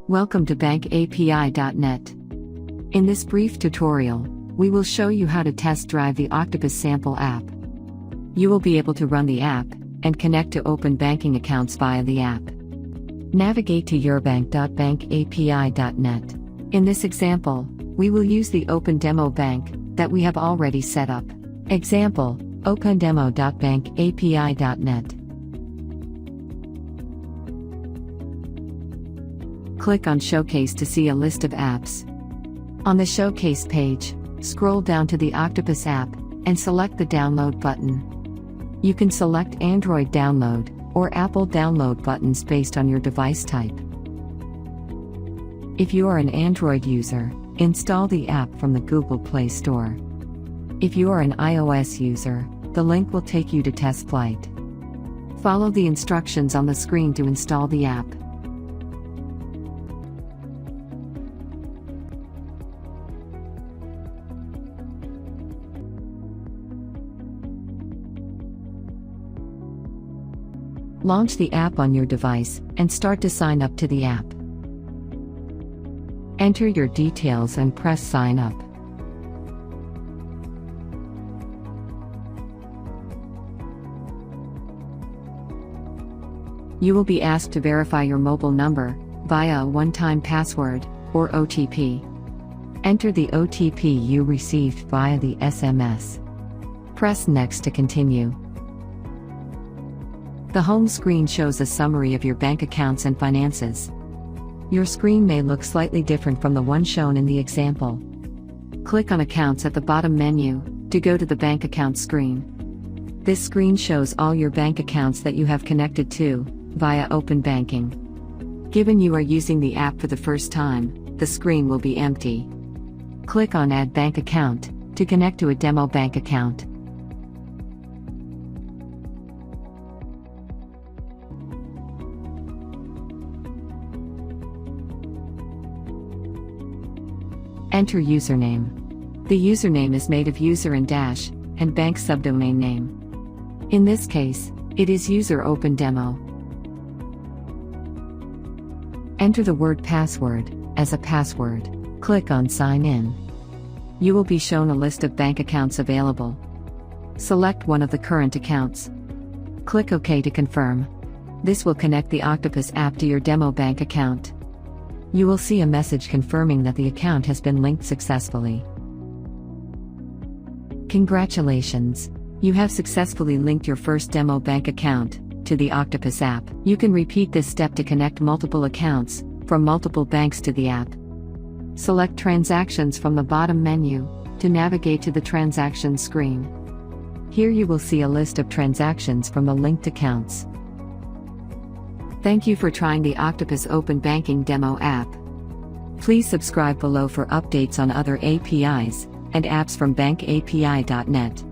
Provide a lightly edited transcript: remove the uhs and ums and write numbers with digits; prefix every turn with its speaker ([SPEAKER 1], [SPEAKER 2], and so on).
[SPEAKER 1] Welcome to bankapi.net. In this brief tutorial, we will show you how to test drive the Octopus sample app. You will be able to run the app and connect to open banking accounts via the app. Navigate to yourbank.bankapi.net. In this example, we will use the Open Demo Bank that we have already set up. Example, opendemo.bankapi.net. Click on Showcase to see a list of apps. On the Showcase page, scroll down to the Octopus app and select the Download button. You can select Android Download or Apple Download buttons based on your device type. If you are an Android user, install the app from the Google Play Store. If you are an iOS user, the link will take you to Test Flight. Follow the instructions on the screen to install the app. Launch the app on your device and start to sign up to the app. Enter your details and press Sign Up. You will be asked to verify your mobile number via a one-time password or OTP. Enter the OTP you received via the SMS. Press Next to continue. The home screen shows a summary of your bank accounts and finances. Your screen may look slightly different from the one shown in the example. Click on Accounts at the bottom menu to go to the bank account screen. This screen shows all your bank accounts that you have connected to via Open Banking. Given you are using the app for the first time, the screen will be empty. Click on Add Bank Account to connect to a demo bank account. Enter username. The username is made of user and dash, and bank subdomain name. In this case, it is user open demo. Enter the word password as a password. Click on Sign In. You will be shown a list of bank accounts available. Select one of the current accounts. Click OK to confirm. This will connect the Octopus app to your demo bank account. You will see a message confirming that the account has been linked successfully. Congratulations! You have successfully linked your first demo bank account to the Octopus app. You can repeat this step to connect multiple accounts from multiple banks to the app. Select Transactions from the bottom menu to navigate to the Transactions screen. Here you will see a list of transactions from the linked accounts. Thank you for trying the Octopus Open Banking Demo app. Please subscribe below for updates on other APIs and apps from bankapi.net.